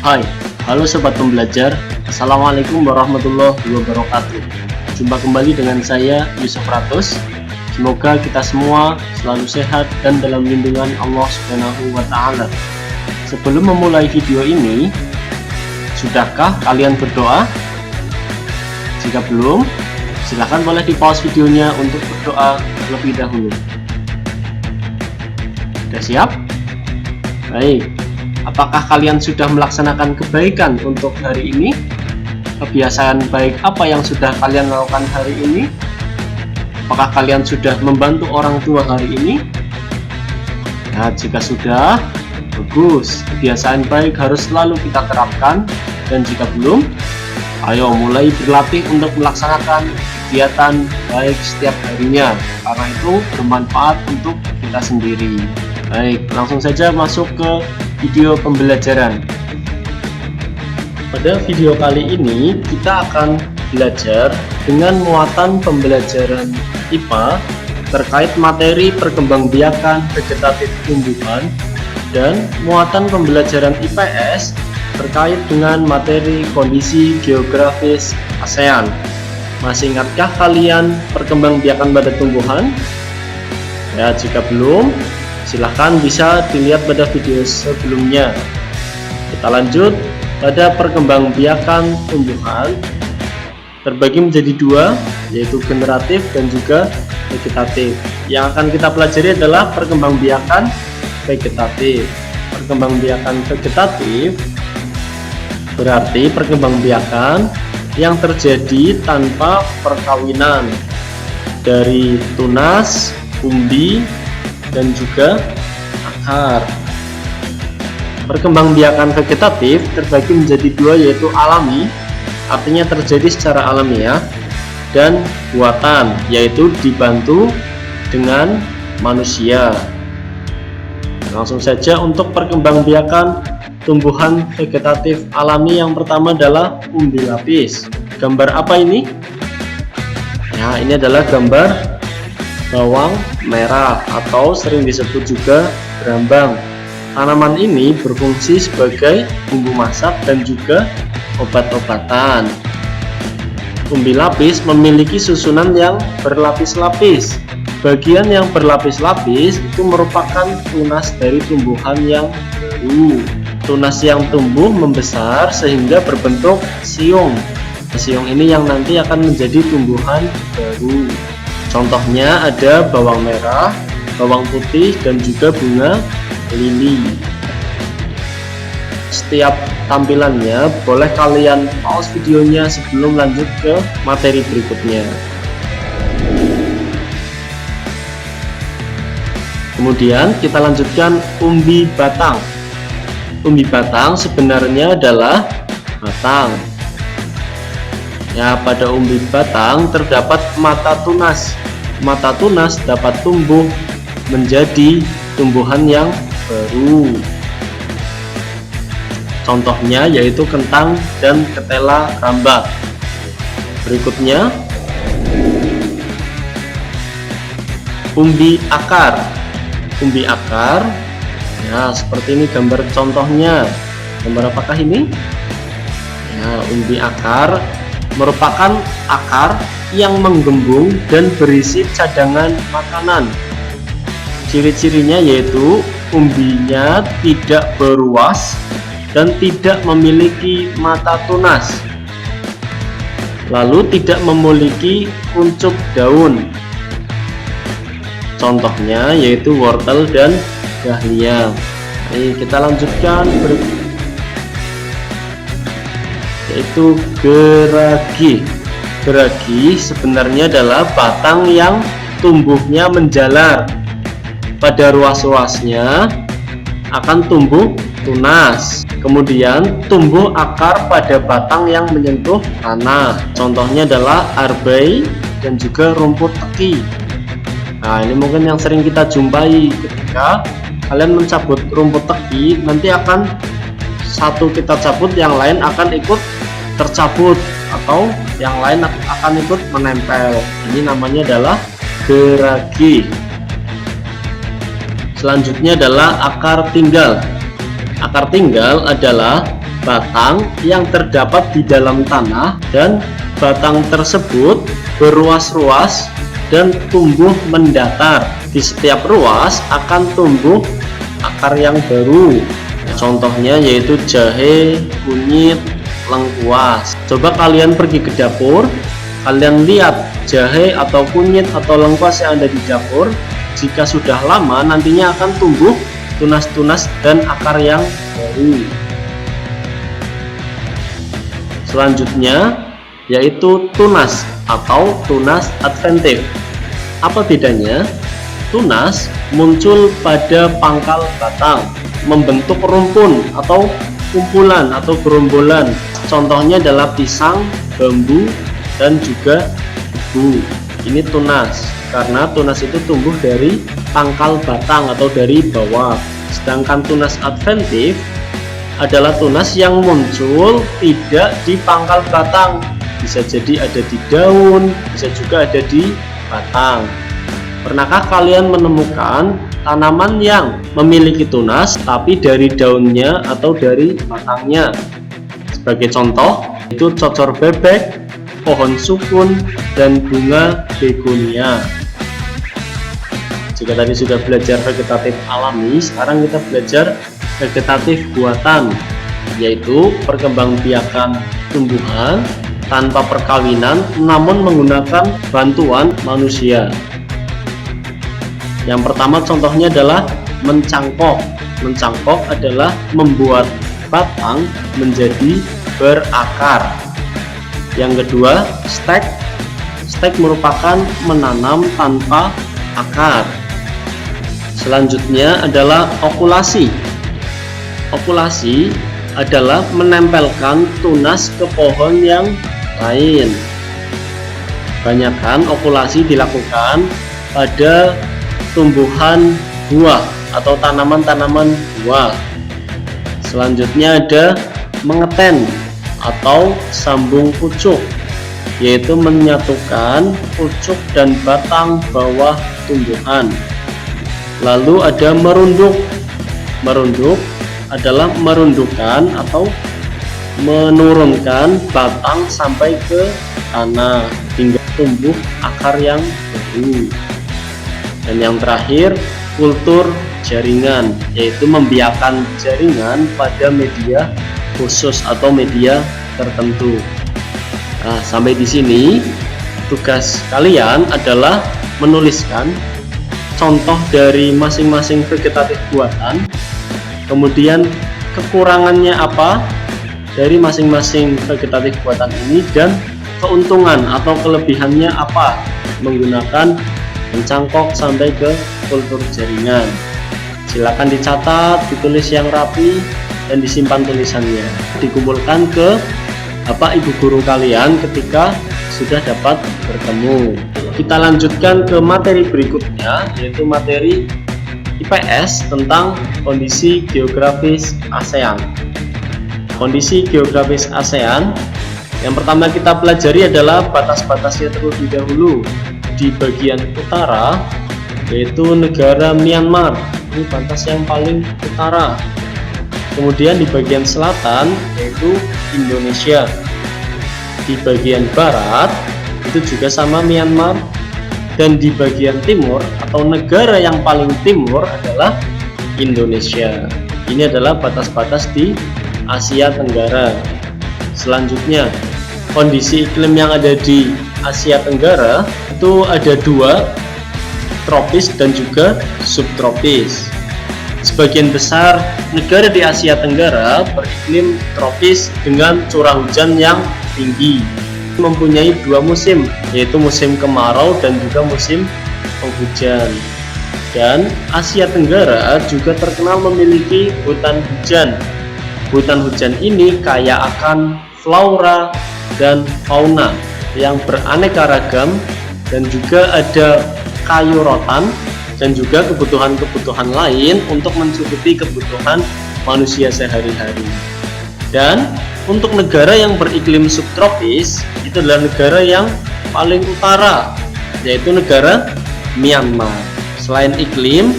Hai, halo sobat pembelajar. Assalamualaikum warahmatullahi wabarakatuh. Jumpa kembali dengan saya Yusuf Ratus. Semoga kita semua selalu sehat dan dalam lindungan Allah Subhanahu wa Ta'ala. Sebelum memulai video ini, sudahkah kalian berdoa? Jika belum, silahkan boleh di pause videonya untuk berdoa terlebih dahulu. Sudah siap? Baik. Apakah kalian sudah melaksanakan kebaikan untuk hari ini? Kebiasaan baik apa yang sudah kalian lakukan hari ini? Apakah kalian sudah membantu orang tua hari ini? Nah, jika sudah, bagus. Kebiasaan baik harus selalu kita terapkan. Dan jika belum, ayo mulai berlatih untuk melaksanakan kegiatan baik setiap harinya. Karena itu bermanfaat untuk kita sendiri. Baik, langsung saja masuk ke video pembelajaran. Pada video kali ini kita akan belajar dengan muatan pembelajaran IPA terkait materi perkembangbiakan vegetatif tumbuhan dan muatan pembelajaran IPS terkait dengan materi kondisi geografis ASEAN. Masih ingatkah kalian perkembangbiakan pada tumbuhan? Ya, jika belum, silahkan bisa dilihat pada video sebelumnya. Kita lanjut pada perkembangbiakan tumbuhan. Terbagi menjadi dua, yaitu generatif dan juga vegetatif. Yang akan kita pelajari adalah perkembangbiakan vegetatif. Perkembangbiakan vegetatif berarti perkembangbiakan yang terjadi tanpa perkawinan dari tunas, umbi, dan juga akar. Perkembangbiakan vegetatif terbagi menjadi dua, yaitu alami, artinya terjadi secara alamiah, dan buatan, yaitu dibantu dengan manusia. Langsung saja untuk perkembangbiakan tumbuhan vegetatif alami, yang pertama adalah umbi lapis. Gambar apa ini? Ya, ini adalah gambar bawang merah atau sering disebut juga berambang. Tanaman ini berfungsi sebagai bumbu masak dan juga obat-obatan. Umbi lapis memiliki susunan yang berlapis-lapis. Bagian yang berlapis-lapis itu merupakan tunas dari tumbuhan yang baru. Tunas yang tumbuh membesar sehingga berbentuk siung. Siung ini yang nanti akan menjadi tumbuhan baru. Contohnya ada bawang merah, bawang putih, dan juga bunga lili. Setiap tampilannya boleh kalian pause videonya sebelum lanjut ke materi berikutnya. Kemudian kita lanjutkan umbi batang. Umbi batang sebenarnya adalah batang. Ya, pada umbi batang terdapat mata tunas. Mata tunas dapat tumbuh menjadi tumbuhan yang baru. Contohnya yaitu kentang dan ketela rambak. Berikutnya, umbi akar. Umbi akar, ya seperti ini gambar contohnya. Gambar apakah ini? Ya, umbi akar merupakan akar yang menggembung dan berisi cadangan makanan. Ciri-cirinya yaitu umbinya tidak beruas dan tidak memiliki mata tunas, lalu tidak memiliki kuncup daun. Contohnya yaitu wortel dan dahlia. Kita lanjutkan yaitu geragi. Geragi sebenarnya adalah batang yang tumbuhnya menjalar. Pada ruas-ruasnya akan tumbuh tunas. Kemudian tumbuh akar pada batang yang menyentuh tanah. Contohnya adalah arbei dan juga rumput teki. Nah, ini mungkin yang sering kita jumpai ketika kalian mencabut rumput teki, nanti akan satu kita cabut, yang lain akan ikut tercabut, atau yang lain akan ikut menempel. Ini namanya adalah geragi. Selanjutnya adalah akar tinggal. Akar tinggal adalah batang yang terdapat di dalam tanah, dan batang tersebut berruas-ruas dan tumbuh mendatar. Di setiap ruas akan tumbuh akar yang baru. Contohnya yaitu jahe, kunyit, lengkuas. Coba kalian pergi ke dapur, kalian lihat jahe atau kunyit atau lengkuas yang ada di dapur. Jika sudah lama, nantinya akan tumbuh tunas-tunas dan akar yang baru. Selanjutnya yaitu tunas atau tunas adventif. Apa bedanya? Tunas muncul pada pangkal batang, membentuk rumpun atau kumpulan atau gerombolan. Contohnya adalah pisang, bambu, dan juga tebu. Ini tunas, karena tunas itu tumbuh dari pangkal batang atau dari bawah. Sedangkan tunas adventif adalah tunas yang muncul tidak di pangkal batang, bisa jadi ada di daun, bisa juga ada di batang. Pernahkah kalian menemukan tanaman yang memiliki tunas tapi dari daunnya atau dari batangnya? Sebagai contoh, itu cocor bebek, pohon sukun, dan bunga begonia. Jika tadi sudah belajar vegetatif alami, sekarang kita belajar vegetatif buatan, yaitu perkembangbiakan tumbuhan tanpa perkawinan namun menggunakan bantuan manusia. Yang pertama contohnya adalah mencangkok. Mencangkok adalah membuat batang menjadi berakar. Yang kedua, stek. Stek merupakan menanam tanpa akar. Selanjutnya adalah okulasi. Okulasi adalah menempelkan tunas ke pohon yang lain. Kebanyakan okulasi dilakukan pada tumbuhan buah atau tanaman-tanaman buah. Selanjutnya ada mengeten atau sambung pucuk, yaitu menyatukan pucuk dan batang bawah tumbuhan. Lalu ada merunduk. Merunduk adalah merundukkan atau menurunkan batang sampai ke tanah hingga tumbuh akar yang baru. Dan yang terakhir, kultur jaringan, yaitu membiarkan jaringan pada media khusus atau media tertentu. Nah, sampai di sini tugas kalian adalah menuliskan contoh dari masing-masing vegetatif buatan, kemudian kekurangannya apa dari masing-masing vegetatif buatan ini, dan keuntungan atau kelebihannya apa menggunakan mencangkok sampai ke kultur jaringan. Silakan dicatat, ditulis yang rapi, dan disimpan tulisannya. Dikumpulkan ke ibu guru kalian ketika sudah dapat bertemu. Kita lanjutkan ke materi berikutnya, yaitu materi IPS tentang kondisi geografis ASEAN. Kondisi geografis ASEAN, yang pertama kita pelajari adalah batas-batasnya terlebih dahulu. Di bagian utara yaitu negara Myanmar, ini batas yang paling utara. Kemudian di bagian selatan yaitu Indonesia. Di bagian barat itu juga sama Myanmar, dan di bagian timur atau negara yang paling timur adalah Indonesia. Ini adalah batas-batas di Asia Tenggara. Selanjutnya, kondisi iklim yang ada di Asia Tenggara itu ada dua, tropis dan juga subtropis. Sebagian besar negara di Asia Tenggara beriklim tropis dengan curah hujan yang tinggi, mempunyai dua musim, yaitu musim kemarau dan juga musim penghujan. Dan Asia Tenggara juga terkenal memiliki hutan hujan. Hutan hujan ini kaya akan flora dan fauna yang beraneka ragam, dan juga ada kayu rotan dan juga kebutuhan-kebutuhan lain untuk mencukupi kebutuhan manusia sehari-hari. Dan untuk negara yang beriklim subtropis, itu adalah negara yang paling utara, yaitu negara Myanmar. Selain iklim,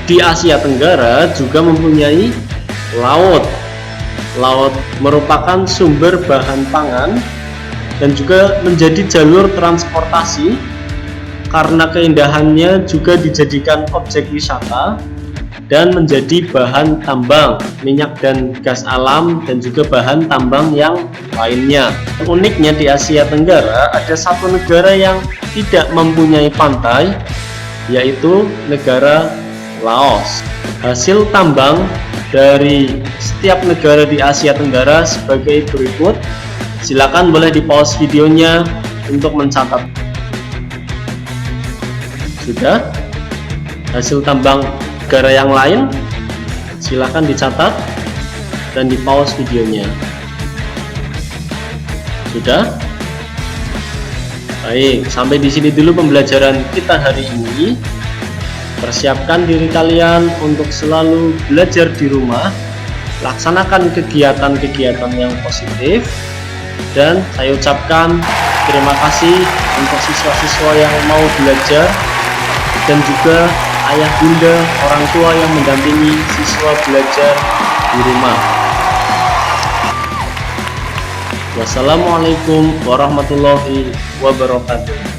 di Asia Tenggara juga mempunyai laut. laut merupakan sumber bahan pangan dan juga menjadi jalur transportasi karena keindahannya juga dijadikan objek wisata dan menjadi bahan tambang minyak dan gas alam dan juga bahan tambang yang lainnya. Uniknya di Asia Tenggara ada satu negara yang tidak mempunyai pantai, yaitu negara Laos. Hasil tambang dari setiap negara di Asia Tenggara sebagai berikut. Silakan boleh di pause videonya untuk mencatat. Sudah? Hasil tambang negara yang lain silahkan dicatat dan di pause videonya. Sudah? Baik, sampai di sini dulu pembelajaran kita hari ini. Persiapkan diri kalian untuk selalu belajar di rumah, laksanakan kegiatan-kegiatan yang positif, dan saya ucapkan terima kasih untuk siswa-siswa yang mau belajar dan juga ayah bunda, orang tua yang mendampingi siswa belajar di rumah. Wassalamualaikum warahmatullahi wabarakatuh.